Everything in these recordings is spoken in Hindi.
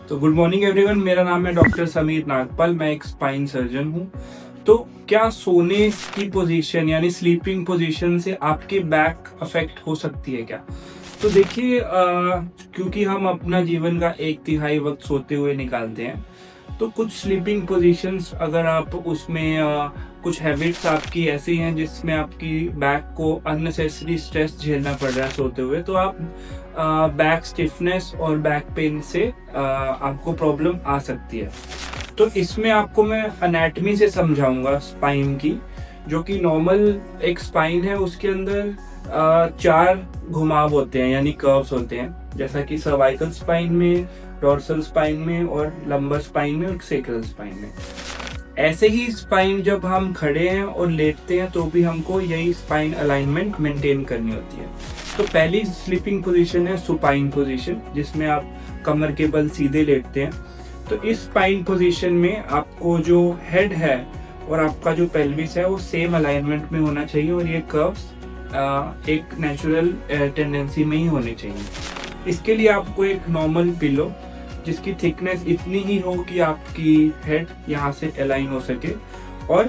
तो गुड मॉर्निंग एवरीवन, मेरा नाम है डॉक्टर समीर नागपाल। मैं एक स्पाइन सर्जन हूँ। तो क्या सोने की पोजीशन यानी स्लीपिंग पोजीशन से आपके बैक अफेक्ट हो सकती है क्या? तो देखिए, क्योंकि हम अपना जीवन का 1/3 वक्त सोते हुए निकालते हैं, तो कुछ स्लीपिंग पोजीशंस अगर आप उसमें कुछ हैबिट्स आपकी ऐसी हैं जिसमें आपकी बैक को अननेसेसरी स्ट्रेस झेलना पड़ रहा है सोते हुए, तो आप बैक स्टिफनेस और बैक पेन से आपको प्रॉब्लम आ सकती है। तो इसमें आपको मैं एनाटॉमी से समझाऊंगा स्पाइन की, जो कि नॉर्मल एक स्पाइन है उसके अंदर 4 घुमाव होते हैं यानी कर्व्स होते हैं, जैसा कि सर्वाइकल स्पाइन में, डोर्सल स्पाइन में और लंबर स्पाइन में और सेक्रल स्पाइन में। ऐसे ही स्पाइन जब हम खड़े हैं और लेटते हैं तो भी हमको यही स्पाइन अलाइनमेंट मेंटेन करनी होती है। तो पहली स्लीपिंग पोजीशन है सुपाइन पोजीशन, जिसमें आप कमर के बल सीधे लेटते हैं। तो इस स्पाइन पोजीशन में आपको जो हेड है और आपका जो पेल्विस है वो सेम अलाइनमेंट में होना चाहिए और ये कर्व्स एक नेचुरल टेंडेंसी में ही होने चाहिए। इसके लिए आपको एक नॉर्मल पिलो जिसकी थिकनेस इतनी ही हो कि आपकी हेड यहाँ से अलाइन हो सके, और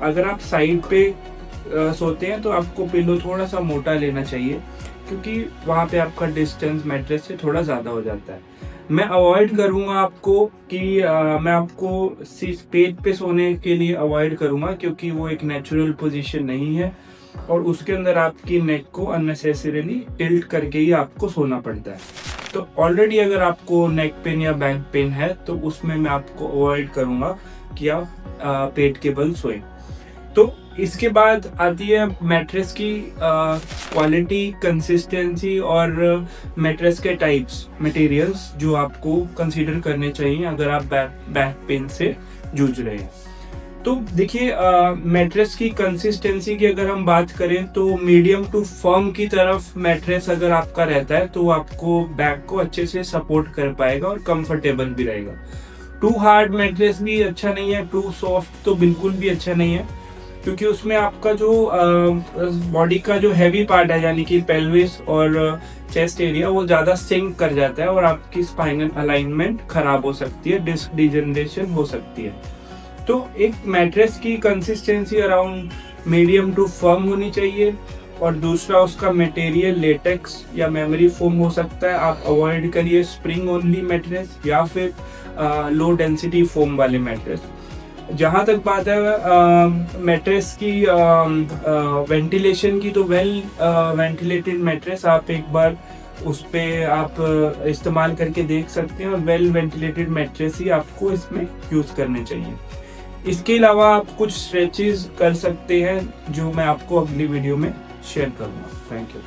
अगर आप साइड पे सोते हैं तो आपको पिलो थोड़ा सा मोटा लेना चाहिए, क्योंकि वहाँ पे आपका डिस्टेंस मैट्रेस से थोड़ा ज़्यादा हो जाता है। मैं अवॉइड करूँगा आपको कि मैं आपको पेट पे सोने के लिए अवॉइड करूँगा, क्योंकि वो एक नेचुरल पोजीशन नहीं है और उसके अंदर आपकी नेक को अननेसेसरीली टिल्ट करके ही आपको सोना पड़ता है। तो ऑलरेडी अगर आपको नेक पेन या बैक पेन है तो उसमें मैं आपको अवॉइड करूँगा कि आप पेट के बल सोएं। तो इसके बाद आती है मैट्रेस की क्वालिटी, कंसिस्टेंसी और मैट्रेस के टाइप्स, मटेरियल्स जो आपको कंसीडर करने चाहिए अगर आप बैक पेन से जूझ रहे हैं। तो देखिए, मैट्रेस की कंसिस्टेंसी की अगर हम बात करें तो मीडियम टू फर्म की तरफ मैट्रेस अगर आपका रहता है तो आपको बैक को अच्छे से सपोर्ट कर पाएगा और कंफर्टेबल भी रहेगा। टू हार्ड मैट्रेस भी अच्छा नहीं है, टू सॉफ्ट तो बिल्कुल भी अच्छा नहीं है, क्योंकि उसमें आपका जो बॉडी का जो हैवी पार्ट है यानी कि पेल्विस और चेस्ट एरिया वो ज़्यादा सिंक कर जाता है और आपकी स्पाइनल अलाइनमेंट खराब हो सकती है, डिस्क डिजनरेशन हो सकती है। तो एक मैट्रेस की consistency around medium to firm होनी चाहिए, और दूसरा उसका मटेरियल लेटेक्स या मेमोरी फोम हो सकता है। आप अवॉइड करिए स्प्रिंग ओनली मैट्रेस या फिर लो डेंसिटी फोम वाले मैट्रेस। जहाँ तक बात है मैट्रेस की वेंटिलेशन की, तो वेल वेंटिलेटेड मैट्रेस आप एक बार उस पे आप इस्तेमाल करके देख सकते हैं, और वेल वेंटिलेटेड मैट्रेस ही आपको इसमें यूज़ करने चाहिए। इसके अलावा आप कुछ स्ट्रेचेस कर सकते हैं जो मैं आपको अगली वीडियो में शेयर करूँगा। Thank you.